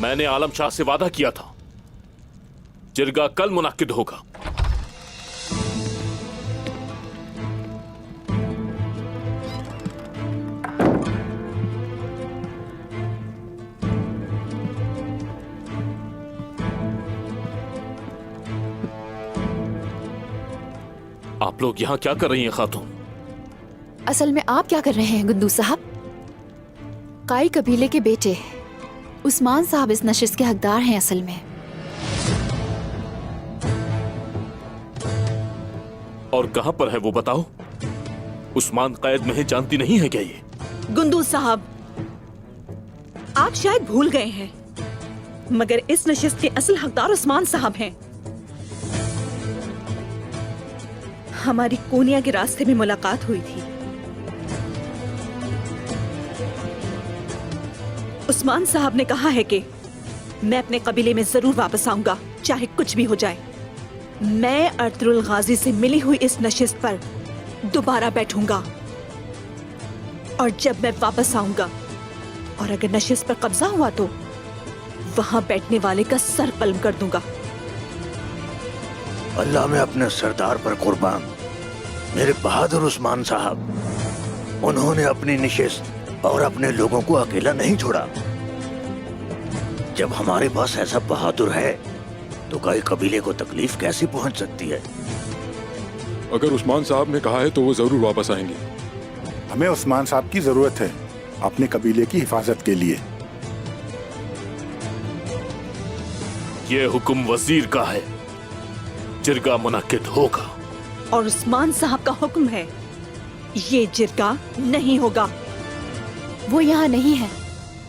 मैंने आलम शाह से वादा किया था, जिरगा कल मुनाकिद होगा। आप लोग यहां क्या कर रही हैं खातून? असल में आप क्या कर रहे हैं गुंदू साहब? काई कबीले के बेटे उस्मान साहब इस नशिस्त के हकदार हैं असल में। और कहां पर है वो बताओ? उस्मान कैद में है, जानती नहीं है क्या ये? गुंदू साहब, आप शायद भूल गए हैं, मगर इस नशिस्त के असल हकदार उस्मान साहब हैं। हमारी कोनिया के रास्ते में मुलाकात हुई थी। उस्मान साहब ने कहा है कि मैं अपने कबीले में जरूर वापस आऊंगा, चाहे कुछ भी हो जाए। मैं अर्तुरुल गाजी से मिली हुई इस नशिस्त पर दोबारा बैठूंगा, और जब मैं वापस आऊंगा और अगर नशिस्त पर कब्जा हुआ तो वहां बैठने वाले का सर कलम कर दूंगा। अल्लाह में अपने सरदार पर कुर्बान, मेरे बहादुर उस्मान साहब। उन्होंने अपनी नशिस्त और अपने लोगों को अकेला नहीं छोड़ा। जब हमारे पास ऐसा बहादुर है तो कई कबीले को तकलीफ कैसी पहुंच सकती है? अगर उस्मान साहब ने कहा है तो वो जरूर वापस आएंगे। हमें उस्मान साहब की जरूरत है अपने कबीले की हिफाजत के लिए। ये हुक्म वजीर का है, जिरगा मुनाकिद होगा। और उस्मान साहब का हुक्म है, ये जिरगा नहीं होगा। वो यहाँ नहीं है,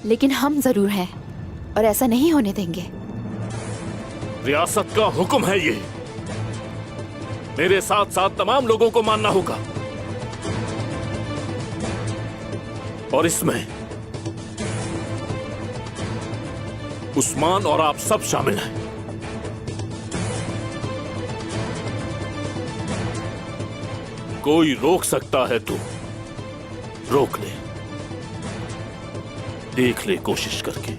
लेकिन हम जरूर हैं और ऐसा नहीं होने देंगे। रियासत का हुक्म है ये, मेरे साथ साथ तमाम लोगों को मानना होगा, और इसमें उस्मान और आप सब शामिल हैं। कोई रोक सकता है तो रोक ले, देख ले कोशिश करके।